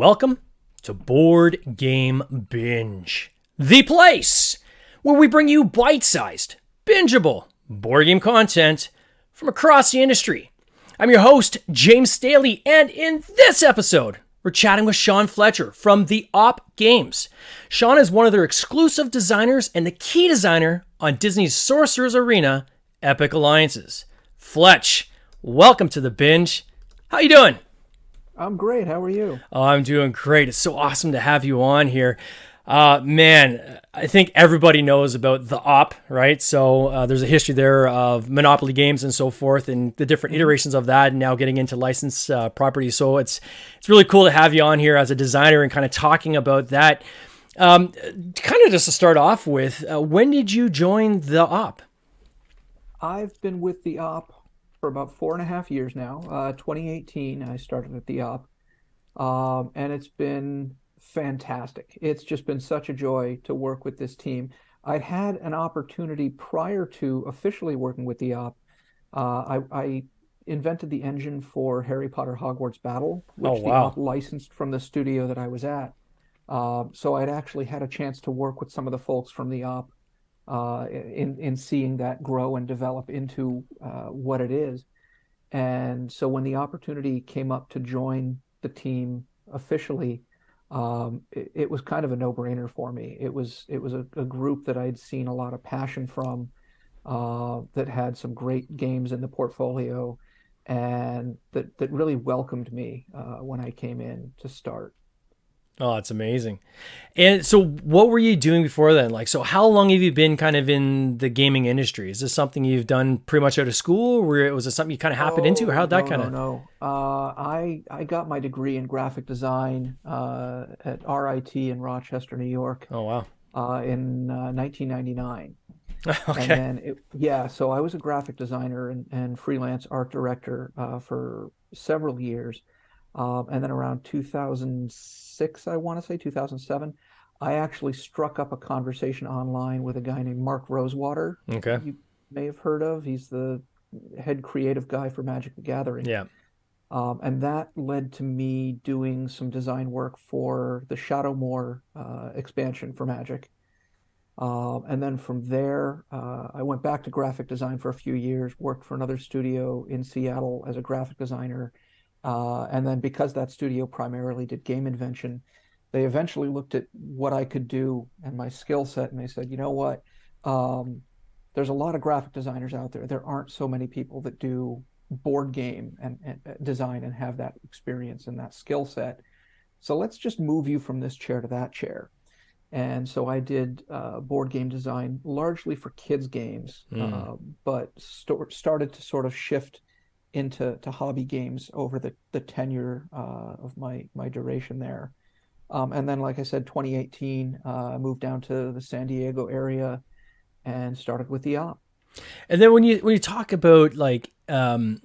Welcome to Board Game Binge, the place where we bring you bite-sized, bingeable board game content from across the industry. I'm your host, James Staley, and in this episode, we're chatting with Sean Fletcher from The Op Games. Sean is one of their exclusive designers and the key designer on Disney's Sorcerer's Arena Epic Alliances. Fletch, welcome to the binge. How you doing? I'm great. How are you? Oh, I'm doing great. It's so awesome to have you on here. Man, I think everybody knows about the Op, right? So there's a history there of Monopoly games and so forth and the different iterations of that and now getting into licensed properties. So it's really cool to have you on here as a designer and kind of talking about that. Kind of just to start off with, when did you join the Op? I've been with the Op for about 4.5 years now. 2018, I started at the Op, and it's been fantastic. It's just been such a joy to work with this team. I'd had an opportunity prior to officially working with the Op. I invented the engine for Harry Potter Hogwarts Battle, which the Op licensed from the studio that I was at. So I'd actually had a chance to work with some of the folks from the Op in seeing that grow and develop into what it is. And so when the opportunity came up to join the team officially, it was kind of a no-brainer for me. It was a group that I'd seen a lot of passion from, that had some great games in the portfolio, and that really welcomed me when I came in to start. Oh, it's amazing. And so what were you doing before then? So how long have you been kind of in the gaming industry? Is this something you've done pretty much out of school, or was it something you kind of happened into, or how'd that kind of... No. I got my degree in graphic design at RIT in Rochester, New York. Oh, wow. In 1999. Okay. And then, so I was a graphic designer and freelance art director for several years. And then around 2006, I want to say 2007, I actually struck up a conversation online with a guy named Mark Rosewater. Okay. You may have heard of. He's the head creative guy for Magic the Gathering. Yeah. And that led to me doing some design work for the Shadowmoorexpansion for Magic. And then from there, I went back to graphic design for a few years, worked for another studio in Seattle as a graphic designer. And then because that studio primarily did game invention, they eventually looked at what I could do and my skill set, and they said, you know what, there's a lot of graphic designers out there. There aren't so many people that do board game and design and have that experience and that skill set. So let's just move you from this chair to that chair. And so I did board game design largely for kids' games, but started to sort of shift into hobby games over the tenure of my duration there. And then, like I said, 2018, moved down to the San Diego area and started with the Op. And then when you talk about going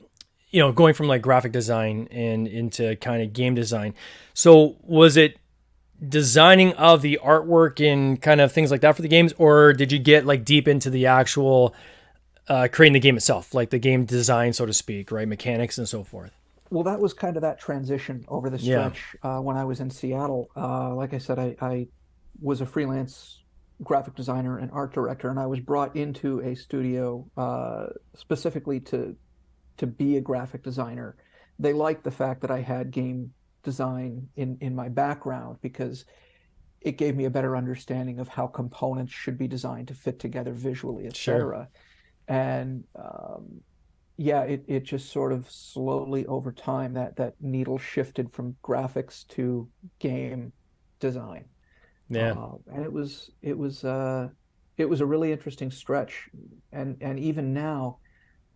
from graphic design and into kind of game design, so was it designing of the artwork and kind of things like that for the games, or did you get deep into the actual creating the game itself, like the game design, so to speak, right? Mechanics and so forth. Well, that was kind of that transition over the stretch when I was in Seattle. Like I said, I was a freelance graphic designer and art director, and I was brought into a studio specifically to be a graphic designer. They liked the fact that I had game design in my background because it gave me a better understanding of how components should be designed to fit together visually, etc. Sure. And it just sort of slowly over time that needle shifted from graphics to game design. Yeah. And it was a really interesting stretch. And even now,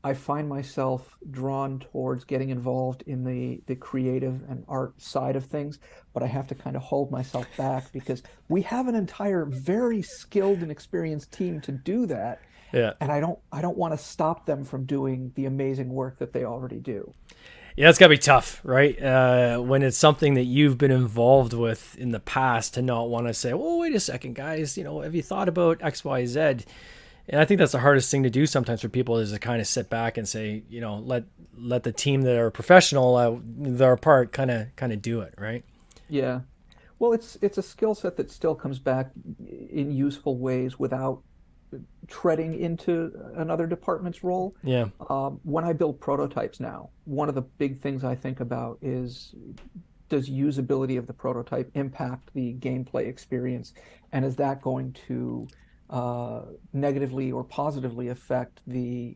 I find myself drawn towards getting involved in the creative and art side of things, but I have to kind of hold myself back because we have an entire very skilled and experienced team to do that. Yeah. And I don't want to stop them from doing the amazing work that they already do. Yeah, it's gotta be tough, right? When it's something that you've been involved with in the past, to not want to say, "Well, wait a second, guys. Have you thought about X, Y, Z?" And I think that's the hardest thing to do sometimes for people is to kind of sit back and say, let the team that are professional, their part, kind of do it, right? Yeah. Well, it's a skill set that still comes back in useful ways without treading into another department's role. Yeah. When I build prototypes now, one of the big things I think about is, does usability of the prototype impact the gameplay experience, and is that going to negatively or positively affect the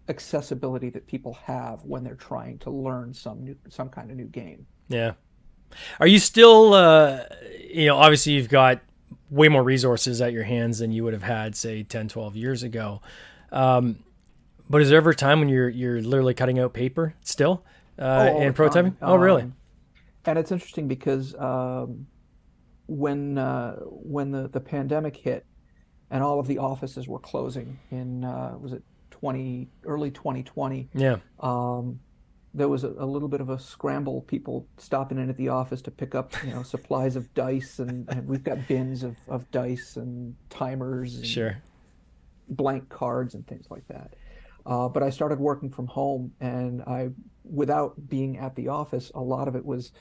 accessibility that people have when they're trying to learn some kind of new game? Yeah. Are you still, obviously you've got way more resources at your hands than you would have had, say, 10, 12 years ago. Um, but is there ever a time when you're literally cutting out paper still Oh, all the and prototyping? time. Oh, really? And it's interesting because when the pandemic hit and all of the offices were closing in was it 20 early 2020, Yeah. um, there was a little bit of a scramble, people stopping in at the office to pick up, supplies of dice, and we've got bins of dice and timers and Sure. blank cards and things like that. But I started working from home, and without being at the office, a lot of it was,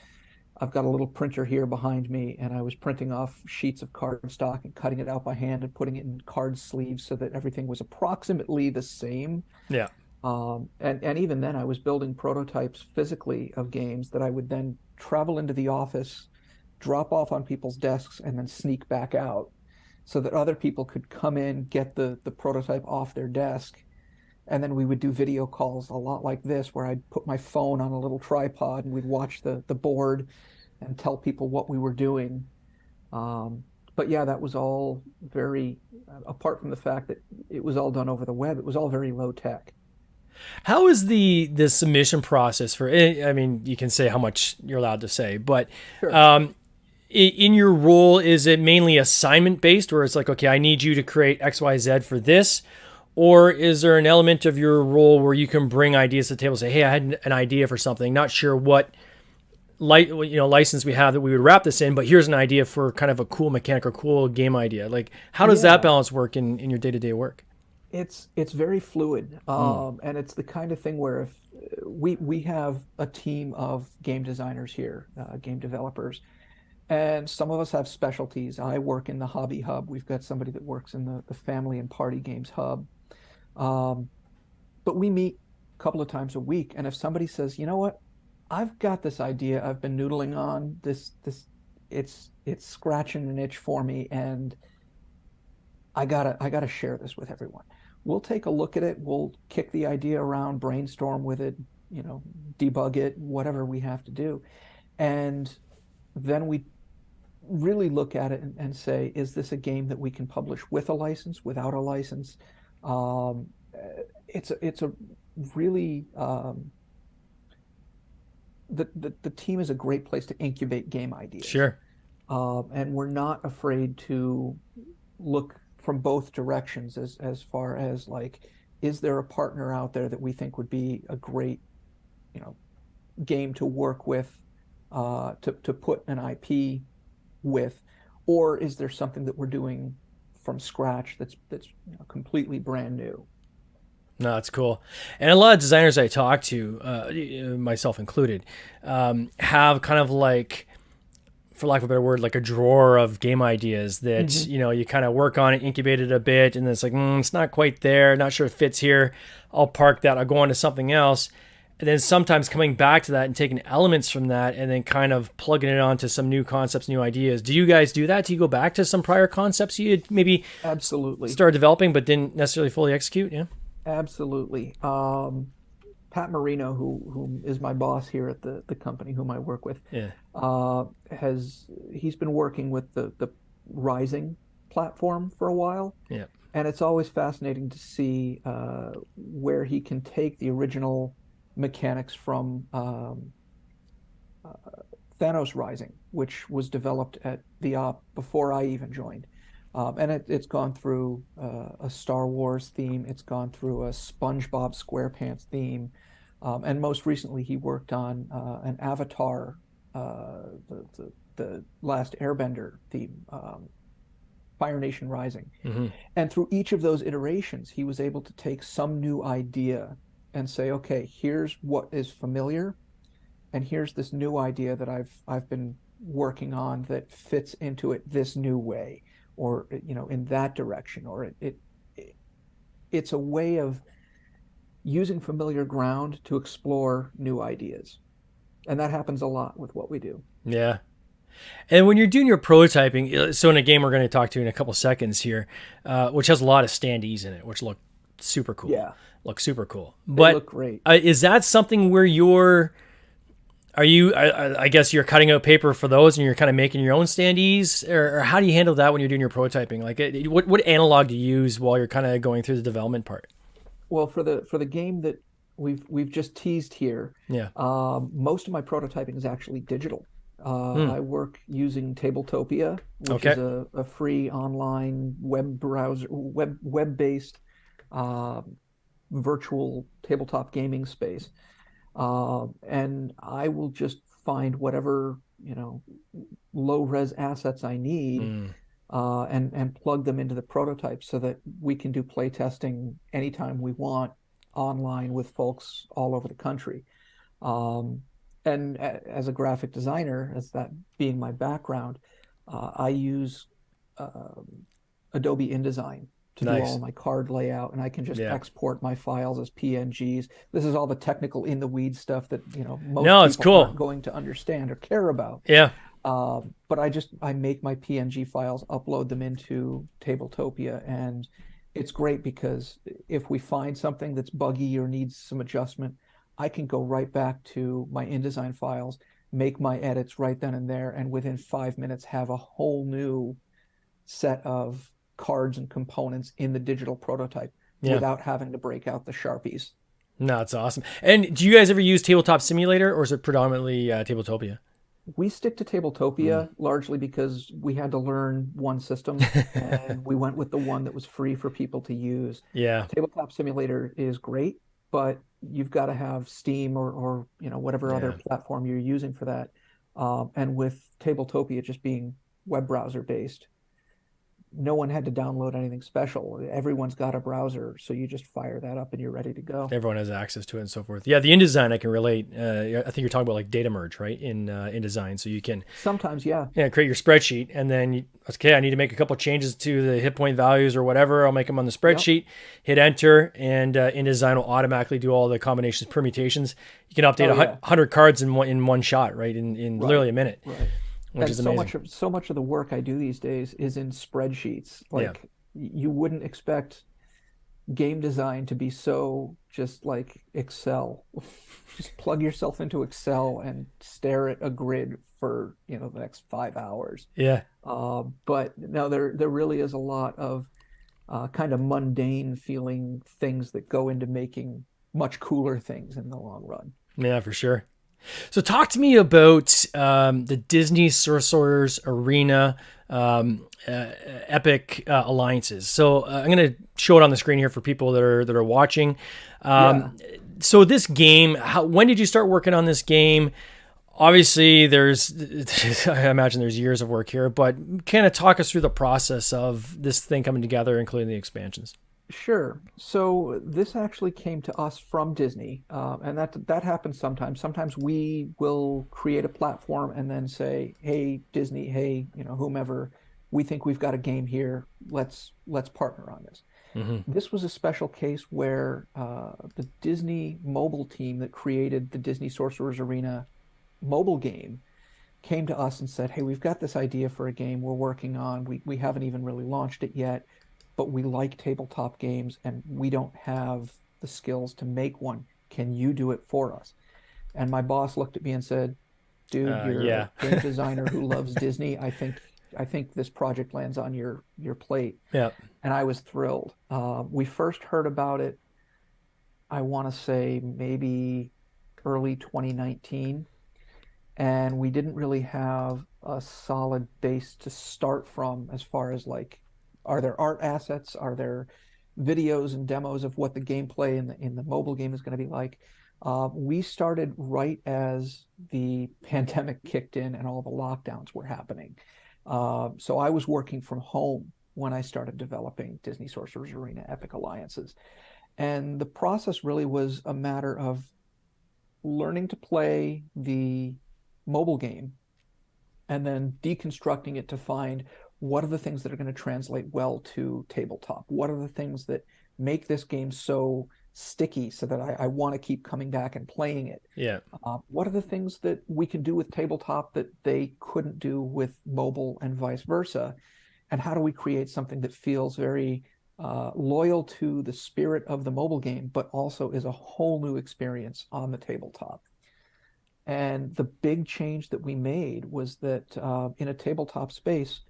I've got a little printer here behind me, and I was printing off sheets of cardstock and cutting it out by hand and putting it in card sleeves so that everything was approximately the same. Yeah. And even then, I was building prototypes physically of games that I would then travel into the office, drop off on people's desks, and then sneak back out so that other people could come in, get the prototype off their desk, and then we would do video calls a lot like this, where I'd put my phone on a little tripod and we'd watch the board and tell people what we were doing. But yeah, that was all very, apart from the fact that it was all done over the web, it was all very low tech. How is the submission process for? I mean, you can say how much you're allowed to say, but Sure. um, in your role, is it mainly assignment based, where it's like, okay, I need you to create X, Y, Z for this, or is there an element of your role where you can bring ideas to the table, and say, hey, I had an idea for something, not sure what license we have that we would wrap this in, but here's an idea for kind of a cool mechanic or cool game idea. Like, how does that Yeah, balance work in your day to day work? it's very fluid, Mm, and it's the kind of thing where if we have a team of game designers here, game developers, and some of us have specialties. I work in the hobby hub. We've got somebody that works in the family and party games hub. Um, but we meet a couple of times a week, and if somebody says, you know what, I've got this idea I've been noodling on, this it's scratching an itch for me, and I gotta share this with everyone. We'll take a look at it, we'll kick the idea around, brainstorm with it, you know, debug it, whatever we have to do. And then we really look at it and say, is this a game that we can publish with a license, without a license? It's a really the team is a great place to incubate game ideas, sure. and we're not afraid to look from both directions as far as, like, is there a partner out there that we think would be a great, you know, game to work with, to put an IP with, or is there something that we're doing from scratch that's completely brand new? No, that's cool. And a lot of designers I talk to, myself included, have kind of like, for lack of a better word, like a drawer of game ideas that, Hmm. you kind of work on it, incubate it a bit, and then it's like, it's not quite there, not sure it fits here. I'll park that, I'll go on to something else. And then sometimes coming back to that and taking elements from that and then kind of plugging it onto some new concepts, new ideas. Do you guys do that? Do you go back to some prior concepts you had maybe Absolutely. started developing but didn't necessarily fully execute? Yeah. Absolutely. Pat Marino, who is my boss here at the company whom I work with, Yeah. he's been working with the Rising platform for a while, Yeah. and it's always fascinating to see where he can take the original mechanics from uh, Thanos Rising, which was developed at the op before I even joined. And it's gone through a Star Wars theme, it's gone through a SpongeBob SquarePants theme, and most recently he worked on an Avatar, the last Airbender theme, Fire Nation Rising. Mm-hmm. And through each of those iterations, he was able to take some new idea and say, okay, here's what is familiar, and here's this new idea that I've been working on that fits into it this new way, or in that direction, or it's a way of using familiar ground to explore new ideas. And that happens a lot with what we do. Yeah. And when you're doing your prototyping, so in a game we're going to talk to in a couple seconds here, which has a lot of standees in it, which look super cool. Yeah, Look super cool. they But look great. is that something where are you, I guess you're cutting out paper for those and you're kind of making your own standees? Or how do you handle that when you're doing your prototyping? Like, what analog do you use while you're kind of going through the development part? Well, for the game that we've just teased here, Yeah. most of my prototyping is actually digital. Hmm. I work using Tabletopia, which is Okay. a free online web browser, web-based uh, virtual tabletop gaming space. And I will just find whatever, low res assets I need, Mm. and plug them into the prototype so that we can do play testing anytime we want online with folks all over the country. Um, and as a graphic designer, as that being my background, I use Adobe InDesign to do all Nice. my card layout, and I can just Yeah. export my files as PNGs. This is all the technical in the weeds stuff that most No, it's people aren't cool. going to understand or care about. Yeah. But I make my PNG files, upload them into Tabletopia, and it's great because if we find something that's buggy or needs some adjustment, I can go right back to my InDesign files, make my edits right then and there, and within 5 minutes have a whole new set of cards and components in the digital prototype Yeah. without having to break out the Sharpies. No, it's awesome. And do you guys ever use Tabletop Simulator or is it predominantly Tabletopia? We stick to Mm. Tabletopia largely because we had to learn one system, and we went with the one that was free for people to use. Yeah. Tabletop Simulator is great, but you've got to have Steam or whatever other Yeah. platform you're using for that. And with Tabletopia just being web browser based, no one had to download anything special. Everyone's got a browser, so you just fire that up and you're ready to go. Everyone has access to it and so forth. Yeah, the InDesign I can relate. I think you're talking about like data merge, right? In InDesign, so you can Sometimes, yeah, create your spreadsheet and then okay, I need to make a couple changes to the hit point values or whatever. I'll make them on the yep, spreadsheet. Hit enter, and InDesign will automatically do all the combinations, permutations. You can update oh yeah, 100 cards in one shot, right? In right, literally a minute, right. which And is amazing. so much of the work I do these days is in spreadsheets. Yeah. Like you wouldn't expect game design to be so just like Excel. Just plug yourself into Excel and stare at a grid for, the next 5 hours. Yeah. But no, there really is a lot of kind of mundane feeling things that go into making much cooler things in the long run. Yeah, for sure. So talk to me about the Disney Sorcerers Arena Epic Alliances. So I'm going to show it on the screen here for people that are watching. Yeah, So this game, when did you start working on this game? Obviously, I imagine there's years of work here, but kind of talk us through the process of this thing coming together, including the expansions. sure. So this actually came to us from Disney, and that happens sometimes. Sometimes we will create a platform and then say, "Hey, Disney, hey, whomever, we think we've got a game here. Let's partner on this." Hmm. This was a special case where the Disney mobile team that created the Disney Sorcerers Arena mobile game came to us and said, "Hey, we've got this idea for a game we're working on. We haven't even really launched it yet, but we like tabletop games and we don't have the skills to make one. Can you do it for us?" And my boss looked at me and said, "Dude, you're a Yeah. game designer who loves Disney. I think this project lands on your plate." Yeah. And I was thrilled. We first heard about it, I want to say maybe early 2019, and we didn't really have a solid base to start from as far as like, are there art assets? Are there videos and demos of what the gameplay in the mobile game is going to be like? We started right as the pandemic kicked in and all the lockdowns were happening. So I was working from home when I started developing Disney Sorcerers Arena Epic Alliances. And the process really was a matter of learning to play the mobile game and then deconstructing it to find what are the things that are going to translate well to tabletop? What are the things that make this game so sticky so that I want to keep coming back and playing it? Yeah. What are the things that we can do with tabletop that they couldn't do with mobile and vice versa? And how do we create something that feels very loyal to the spirit of the mobile game, but also is a whole new experience on the tabletop? And the big change that we made was that in a tabletop space,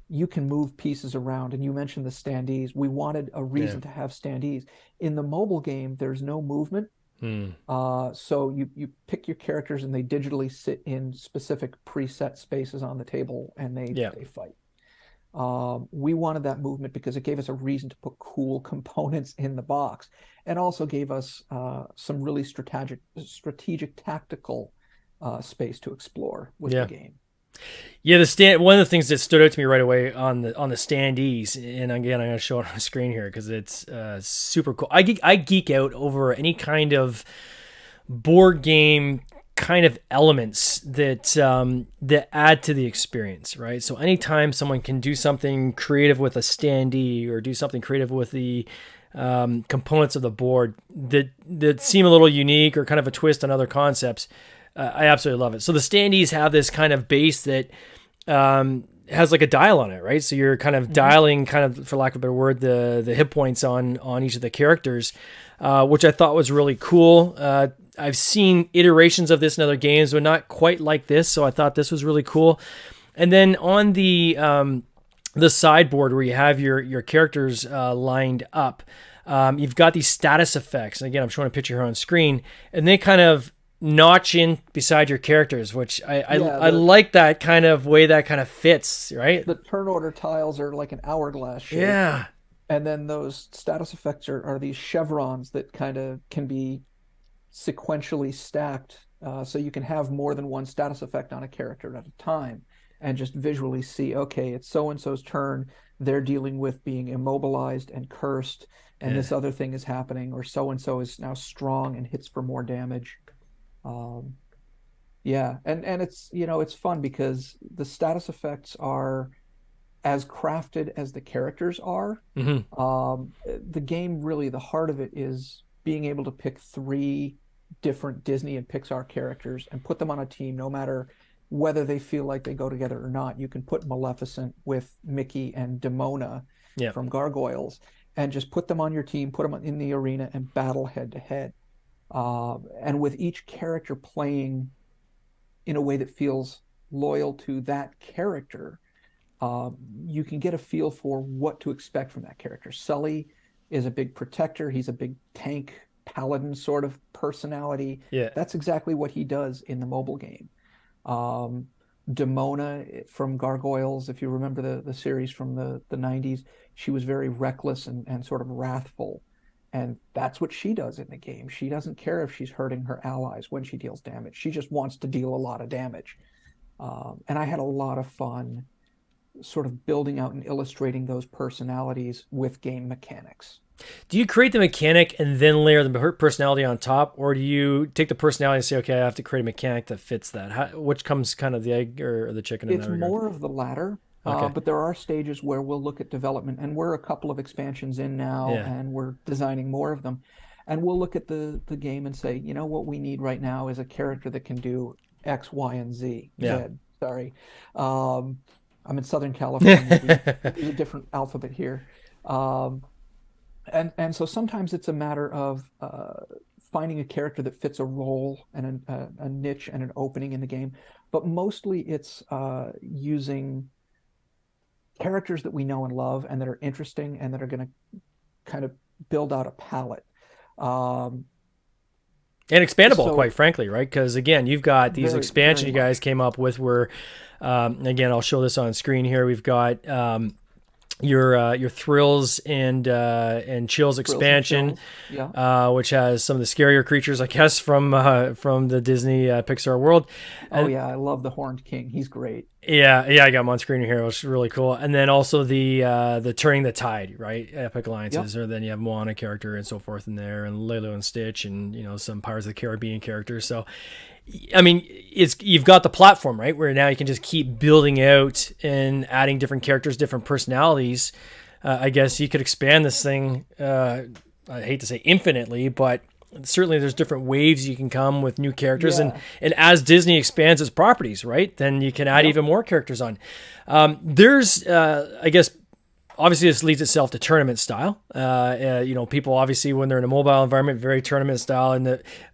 you can move pieces around. And you mentioned the standees. We wanted a reason to have standees. In the mobile game, there's no movement. So you pick your characters and they digitally sit in specific preset spaces on the table and they fight. We wanted that movement because it gave us a reason to put cool components in the box, and also gave us some really strategic tactical space to explore with the game. Yeah, one of the things that stood out to me right away on the standees, and again, I'm going to show it on the screen here because it's super cool. I geek out over any kind of board game kind of elements that add to the experience, right? So anytime someone can do something creative with a standee or do something creative with the components of the board that seem a little unique or kind of a twist on other concepts, I absolutely love it. So the standees have this kind of base that has like a dial on it, right? So you're kind of dialing, kind of, for lack of a better word, the hit points on each of the characters, which I thought was really cool. I've seen iterations of this in other games, but not quite like this. So I thought this was really cool. And then on the sideboard where you have your characters lined up, you've got these status effects. And again, I'm showing a picture here on screen, and they kind of notch in beside your characters, which I like that kind of way that kind of fits, right? The turn order tiles are like an hourglass shape. Yeah. And then those status effects are these chevrons that kind of can be sequentially stacked. So you can have more than one status effect on a character at a time and just visually see, okay, it's so-and-so's turn. They're dealing with being immobilized and cursed, and this other thing is happening, or so-and-so is now strong and hits for more damage. And it's, it's fun because the status effects are as crafted as the characters are. The game, really, the heart of it is being able to pick 3 different Disney and Pixar characters and put them on a team, no matter whether they feel like they go together or not. You can put Maleficent with Mickey and Demona from Gargoyles and just put them on your team, put them in the arena and battle head to head. And with each character playing in a way that feels loyal to that character, you can get a feel for what to expect from that character. Sully is a big protector. He's a big tank paladin sort of personality. Yeah. That's exactly what he does in the mobile game. Demona from Gargoyles, if you remember the series from the 90s, she was very reckless and sort of wrathful. And that's what she does in the game. She doesn't care if she's hurting her allies when she deals damage. She just wants to deal a lot of damage. And I had a lot of fun sort of building out and illustrating those personalities with game mechanics. Do you create the mechanic and then layer the personality on top, or do you take the personality and say, okay, I have to create a mechanic that fits that? Which comes kind of the egg or the chicken? It's more of the latter. Okay. But there are stages where we'll look at development, and we're a couple of expansions in now, and we're designing more of them. And we'll look at the game and say, what we need right now is a character that can do X, Y, and Z. Z, sorry. I'm in Southern California. There's a different alphabet here. And so sometimes it's a matter of finding a character that fits a role and a niche and an opening in the game. But mostly it's using characters that we know and love and that are interesting and that are going to kind of build out a palette. And expandable, quite frankly, right? Because again, you've got these expansion you guys came up with where, again, I'll show this on screen here. We've got your thrills and chills Thrills and expansion, chills. Yeah. which has some of the scarier creatures, I guess, from the Disney Pixar world. Oh And yeah, I love the Horned King. He's great. yeah, I got him on screen here, which is really cool. And then also the Turning the Tide, right? Epic Yep. alliances, or then you have Moana character and so forth in there, and Lilo and Stitch, and some Pirates of the Caribbean characters. So I mean, it's you've got the platform, right, where now you can just keep building out and adding different characters, different personalities. I guess you could expand this thing. I hate to say infinitely, but certainly there's different waves you can come with new characters, and Yeah. as Disney expands its properties, right, then you can add Yep. even more characters on. There's, I guess, obviously this leads itself to tournament style. People obviously when they're in a mobile environment, very tournament style,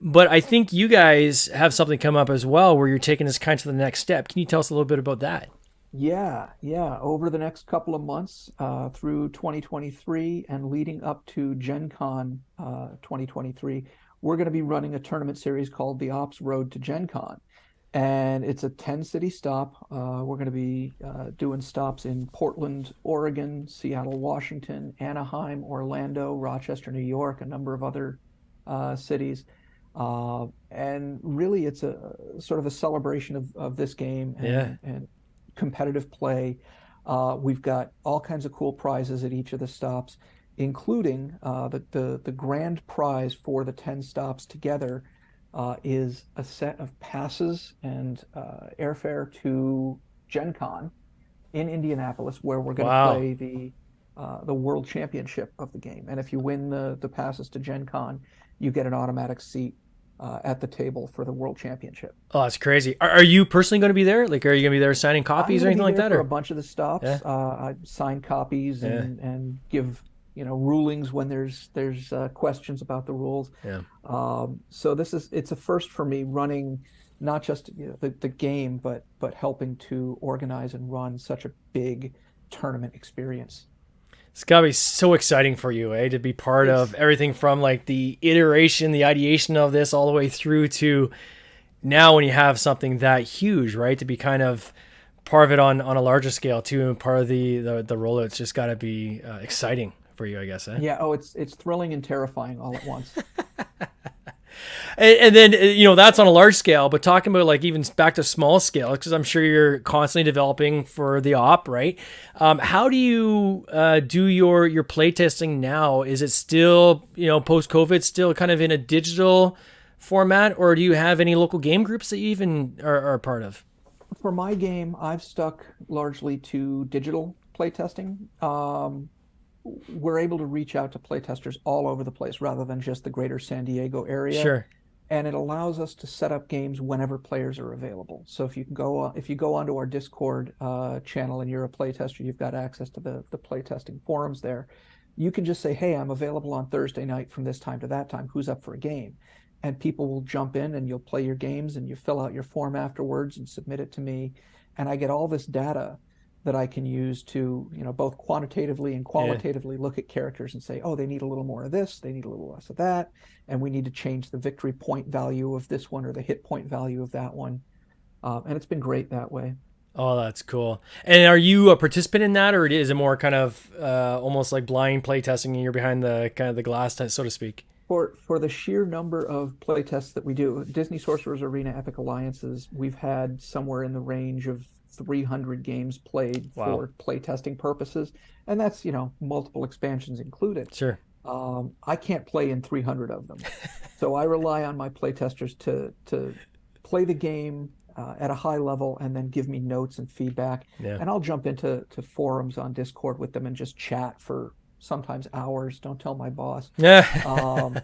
but I think you guys have something come up as well where you're taking this kind of to the next step. Can you tell us a little bit about that? Yeah, yeah. Over the next couple of months, through 2023 and leading up to Gen Con 2023, we're going to be running a tournament series called the Ops Road to Gen Con. And it's a 10-city stop. We're going to be doing stops in Portland, Oregon, Seattle, Washington, Anaheim, Orlando, Rochester, New York, a number of other cities. And really, it's a sort of a celebration of this game Yeah. and competitive play. We've got all kinds of cool prizes at each of the stops, including the grand prize for the 10 stops together is a set of passes and airfare to Gen Con in Indianapolis, where we're going to Wow. play the World Championship of the game. And if you win the passes to Gen Con, you get an automatic seat at the table for the World Championship. Oh, that's crazy. Are you personally going to be there? Like, are you going to be there signing I'm copies or going to anything be like there that? for a Or bunch of the yeah, stops. I sign copies yeah, and give rulings when there's questions about the rules. yeah. So it's a first for me running not just the game, but helping to organize and run such a big tournament experience. It's got to be so exciting for you, to be part of It's everything from like the iteration, the ideation of this, all the way through to now when you have something that huge, right? To be kind of part of it on a larger scale too, and part of the rollout. It's just got to be exciting for you, I guess. Eh? Yeah, oh, it's thrilling and terrifying all at once. And then that's on a large scale, but talking about like even back to small scale, because I'm sure you're constantly developing for the op, right? How do you do your play testing now? Is it still post COVID still kind of in a digital format, or do you have any local game groups that you even are part of? For my game, I've stuck largely to digital playtesting. We're able to reach out to playtesters all over the place rather than just the greater San Diego area. Sure. And it allows us to set up games whenever players are available. So if you go onto our Discord channel and you're a playtester, you've got access to the playtesting forums there. You can just say, "Hey, I'm available on Thursday night from this time to that time. Who's up for a game?" And people will jump in and you'll play your games and you fill out your form afterwards and submit it to me. And I get all this data that I can use to, both quantitatively and Yeah. qualitatively look at characters and say, oh, they need a little more of this, they need a little less of that, and we need to change the victory point value of this one or the hit point value of that one. And it's been great that way. Oh, that's cool. And are you a participant in that, or is it more kind of almost like blind play testing, and you're behind the kind of the glass, so to speak? For the sheer number of play tests that we do, Disney Sorcerers Arena Epic Alliances, we've had somewhere in the range of 300 games played Wow. for play testing purposes, and that's multiple expansions included. Sure. I can't play in 300 of them, so I rely on my playtesters to play the game at a high level and then give me notes and feedback. Yeah. And I'll jump into forums on Discord with them and just chat for sometimes hours. Don't tell my boss. Yeah. Um,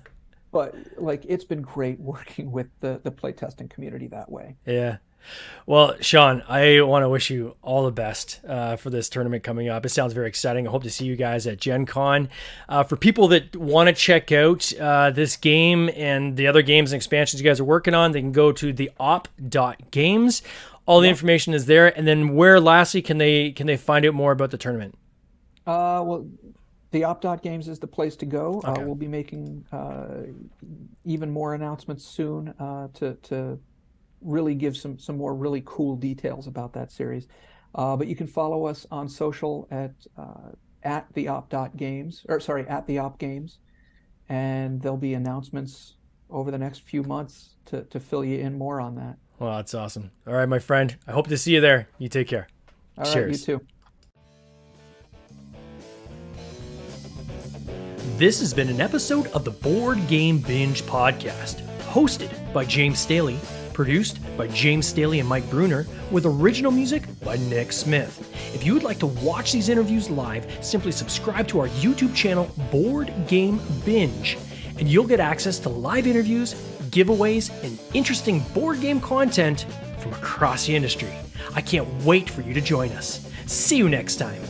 but like it's been great working with the playtesting community that way. Yeah. Well, Sean, I want to wish you all the best for this tournament coming up. It sounds very exciting. I hope to see you guys at Gen Con. For people that want to check out this game and the other games and expansions you guys are working on, they can go to theop.games. All the Yep. information is there. And then where, lastly, can they find out more about the tournament? Well, the Games is the place to go. Okay. We'll be making even more announcements soon to really give some more really cool details about that series. But you can follow us on social at at the op.games, or sorry, at the op games, and there'll be announcements over the next few months to fill you in more on that. Well, that's awesome. All right, my friend. I hope to see you there. You take care. All right, Cheers. you too. This has been an episode of the Board Game Binge podcast, hosted by James Staley, produced by James Staley and Mike Bruner, with original music by Nick Smith. If you would like to watch these interviews live, simply subscribe to our YouTube channel, Board Game Binge, and you'll get access to live interviews, giveaways, and interesting board game content from across the industry. I can't wait for you to join us. See you next time.